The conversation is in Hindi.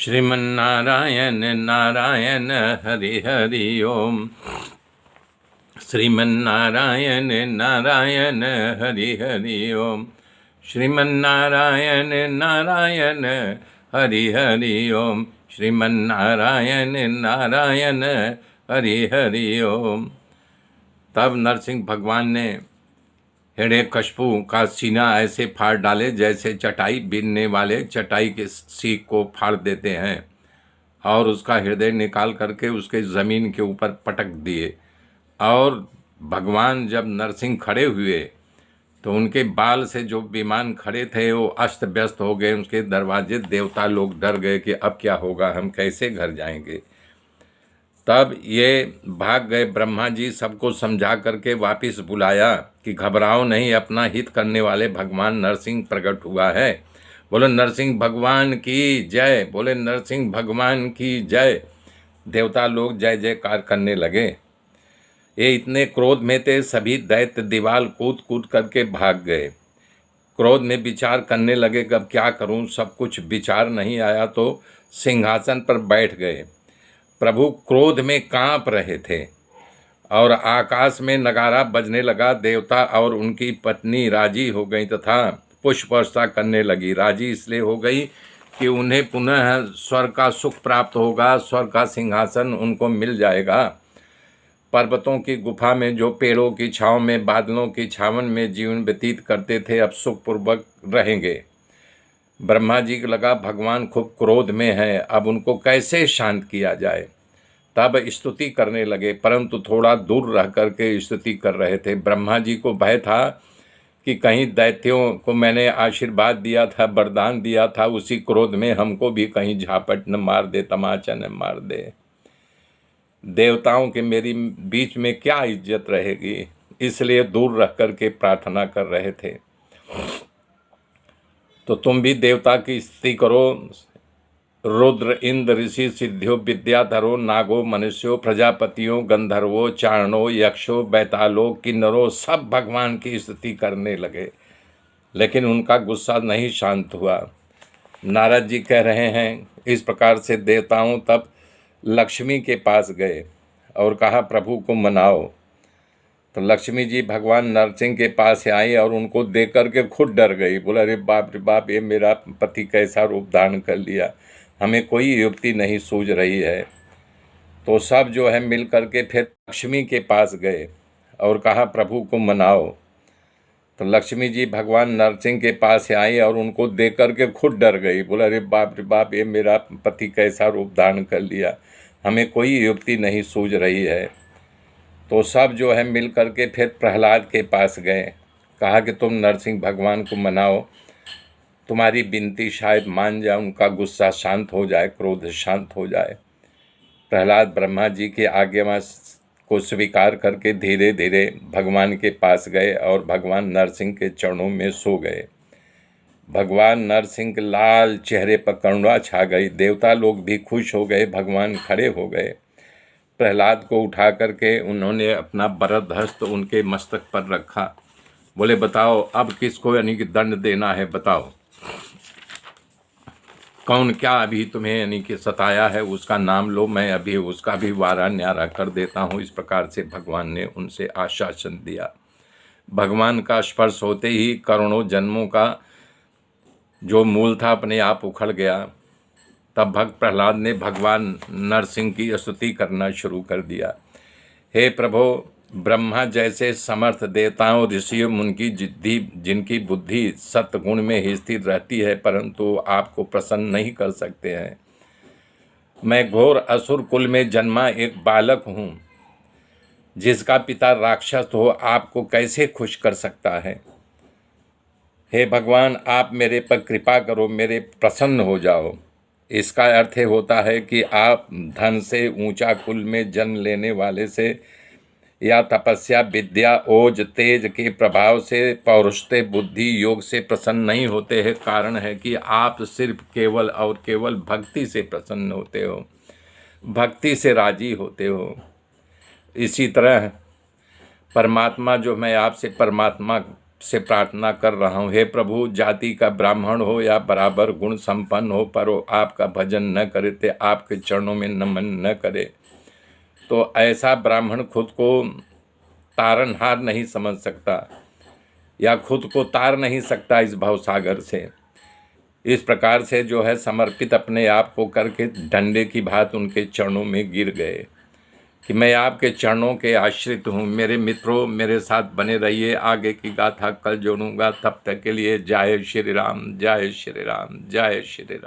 श्रीमन्नारायण नारायण हरि हरि ओम। श्रीमन्नारायण नारायण हरि हरि ओम। श्रीमन्नारायण नारायण हरि हरि ओम। श्रीमन्नारायण नारायण हरि हरि ओम। तब नरसिंह भगवान ने हिरण्यकशिपु का सीना ऐसे फाड़ डाले जैसे चटाई बीनने वाले चटाई के सीक को फाड़ देते हैं, और उसका हृदय निकाल करके उसके ज़मीन के ऊपर पटक दिए। और भगवान जब नरसिंह खड़े हुए तो उनके बाल से जो विमान खड़े थे वो अस्त व्यस्त हो गए। उसके दरवाजे देवता लोग डर गए कि अब क्या होगा, हम कैसे घर जाएंगे। तब ये भाग गए। ब्रह्मा जी सबको समझा करके वापस बुलाया कि घबराओ नहीं, अपना हित करने वाले भगवान नरसिंह प्रकट हुआ है। बोले नरसिंह भगवान की जय, बोले नरसिंह भगवान की जय। देवता लोग जय जयकार करने लगे। ये इतने क्रोध में थे, सभी दैत्य दीवाल कूद कूद करके भाग गए। क्रोध में विचार करने लगे कि अब क्या करूं, सब कुछ विचार नहीं आया तो सिंहासन पर बैठ गए। प्रभु क्रोध में कांप रहे थे और आकाश में नगारा बजने लगा। देवता और उनकी पत्नी राजी हो गई तथा पुष्प वर्षा करने लगी। राजी इसलिए हो गई कि उन्हें पुनः स्वर्ग का सुख प्राप्त होगा, स्वर्ग का सिंहासन उनको मिल जाएगा। पर्वतों की गुफा में जो पेड़ों की छांव में, बादलों की छावन में जीवन व्यतीत करते थे, अब सुखपूर्वक रहेंगे। ब्रह्मा जी को लगा भगवान खूब क्रोध में है, अब उनको कैसे शांत किया जाए। तब स्तुति करने लगे, परंतु थोड़ा दूर रह करके स्तुति कर रहे थे। ब्रह्मा जी को भय था कि कहीं दैत्यों को मैंने आशीर्वाद दिया था, वरदान दिया था, उसी क्रोध में हमको भी कहीं झापट न मार दे, तमाचा न मार दे। देवताओं के मेरी बीच में क्या इज्जत रहेगी, इसलिए दूर रह करके प्रार्थना कर रहे थे। तो तुम भी देवता की स्तुति करो। रुद्र, इंद्र, ऋषि, सिद्धियों, विद्याधरो, नागो, मनुष्यों, प्रजापतियों, गंधर्वों, चारणों, यक्षों, बैतालों, किन्नरों सब भगवान की स्तुति करने लगे, लेकिन उनका गुस्सा नहीं शांत हुआ। नारद जी कह रहे हैं इस प्रकार से देवताओं तब लक्ष्मी के पास गए और कहा प्रभु को मनाओ। तो लक्ष्मी जी भगवान नरसिंह के पास आई और उनको देख करके खुद डर गई। बोला अरे बाप रे बाप, ये मेरा पति कैसा रूप धारण कर लिया, हमें कोई युक्ति नहीं सूझ रही है। तो सब जो है मिल करके फिर लक्ष्मी के पास गए और कहा प्रभु को मनाओ। तो लक्ष्मी जी भगवान नरसिंह के पास आई और उनको देख करके खुद डर गई। बोला अरे बाप रे बाप, ये मेरा पति कैसा रूप धारण कर लिया, हमें कोई युक्ति नहीं सूझ रही है। तो सब जो है मिल करके फिर प्रहलाद के पास गए, कहा कि तुम नरसिंह भगवान को मनाओ, तुम्हारी विनती शायद मान जाए, उनका गुस्सा शांत हो जाए, क्रोध शांत हो जाए। प्रहलाद ब्रह्मा जी की आज्ञा को स्वीकार करके धीरे धीरे भगवान के पास गए और भगवान नरसिंह के चरणों में सो गए। भगवान नरसिंह के लाल चेहरे पर करुणा छा गई। देवता लोग भी खुश हो गए। भगवान खड़े हो गए। प्रहलाद को उठा करके उन्होंने अपना वरद हस्त उनके मस्तक पर रखा। बोले बताओ अब किसको यानी कि दंड देना है, बताओ कौन क्या अभी तुम्हें यानी कि सताया है, उसका नाम लो, मैं अभी उसका भी वारा न्यारा कर देता हूँ। इस प्रकार से भगवान ने उनसे आश्वासन दिया। भगवान का स्पर्श होते ही करोड़ों जन्मों का जो मूल था अपने आप उखड़ गया। तब भक्त प्रहलाद ने भगवान नरसिंह की स्तुति करना शुरू कर दिया। हे प्रभो, ब्रह्मा जैसे समर्थ देवताओं, ऋषियों, उनकी जिनकी बुद्धि सत्गुण में ही स्थित रहती है, परंतु आपको प्रसन्न नहीं कर सकते हैं। मैं घोर असुर कुल में जन्मा एक बालक हूँ, जिसका पिता राक्षस हो, आपको कैसे खुश कर सकता है। हे भगवान, आप मेरे पर कृपा करो, मेरे प्रसन्न हो जाओ। इसका अर्थ होता है कि आप धन से, ऊंचा कुल में जन्म लेने वाले से या तपस्या, विद्या, ओज, तेज के प्रभाव से, पौरुषते, बुद्धि, योग से प्रसन्न नहीं होते हैं। कारण है कि आप सिर्फ केवल और केवल भक्ति से प्रसन्न होते हो, भक्ति से राजी होते हो। इसी तरह परमात्मा जो मैं आपसे परमात्मा से प्रार्थना कर रहा हूँ, हे प्रभु, जाति का ब्राह्मण हो या बराबर गुण संपन्न हो, पर वो आपका भजन न करे, ते आपके चरणों में नमन न करे, तो ऐसा ब्राह्मण खुद को तारनहार नहीं समझ सकता या खुद को तार नहीं सकता इस भवसागर से। इस प्रकार से जो है समर्पित अपने आप को करके डंडे की भांति उनके चरणों में गिर गए कि मैं आपके चरणों के आश्रित हूँ। मेरे मित्रों, मेरे साथ बने रहिए, आगे की गाथा कल जोड़ूंगा। तब तक के लिए जय श्री राम, जय श्री राम, जय श्री राम।